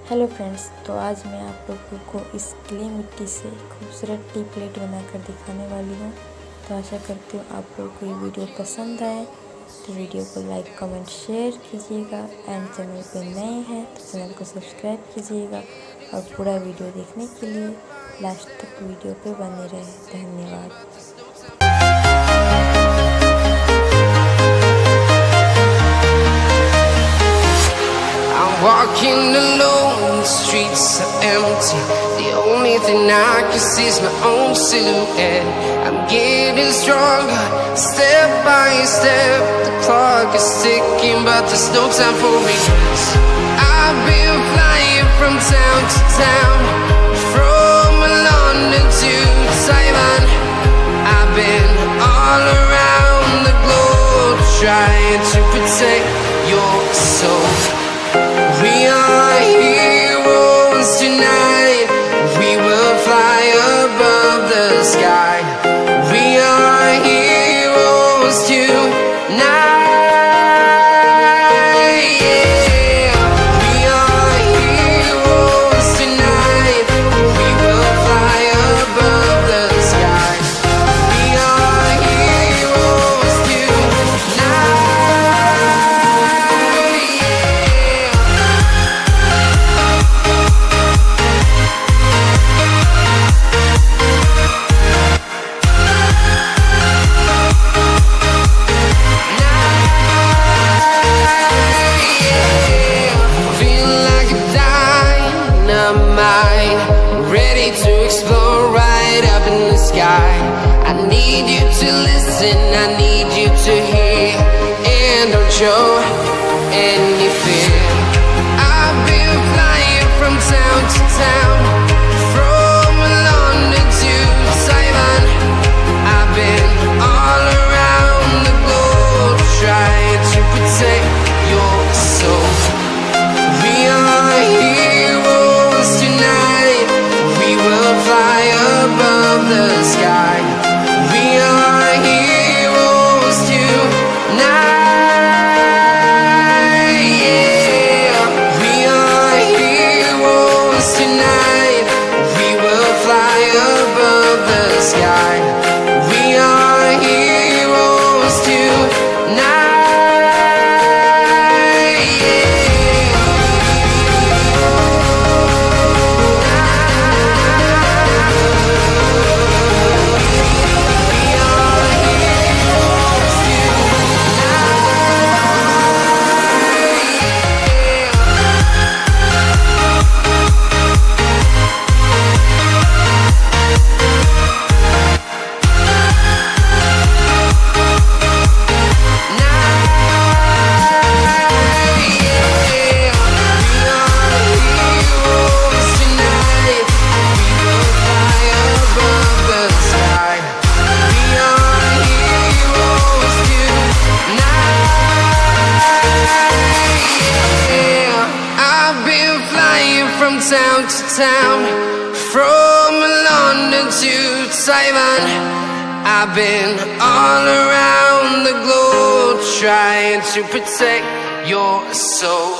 Hello friends, तो आज मैं आप लोगों को इस क्ले मिट्टी से खूबसूरत टी प्लेट बनाकर दिखाने वाली हूँ। तो आशा करती हूँ आप लोगों को ये वीडियो पसंद आए। तो वीडियो को लाइक कमेंट शेयर कीजिएगा एंड चैनल पे नए हैं तो चैनल को सब्सक्राइब कीजिएगा और पूरा वीडियो देखने के लिए लास्ट तक वीडियो पे बने रहें। धन्यवाद। Walking alone, the streets are empty. The only thing I can see is my own silhouette. I'm getting stronger, step by step. The clock is ticking, but there's no time for regrets. I've been flying from town to town, from London to Taiwan. I've been all around the globe, trying to protect your soul. We are heroes tonight. We will fly above the sky. We are heroes tonight. Yeah. We are heroes tonight. We will fly above the sky. We are heroes tonight. Ready to explore right up in the sky. I need you to listen, I need you to hear, and don't show any fear. I've been flying from town to town, from London to Taiwan. I've been all around the globe, trying to protect your soul. We are heroes tonight. We will fly above the sky. We are heroes tonight. Yeah. We are heroes tonight. We will fly above the sky. We are heroes tonight. From town to town, from London to Taiwan. I've been all around the globe, trying to protect your soul.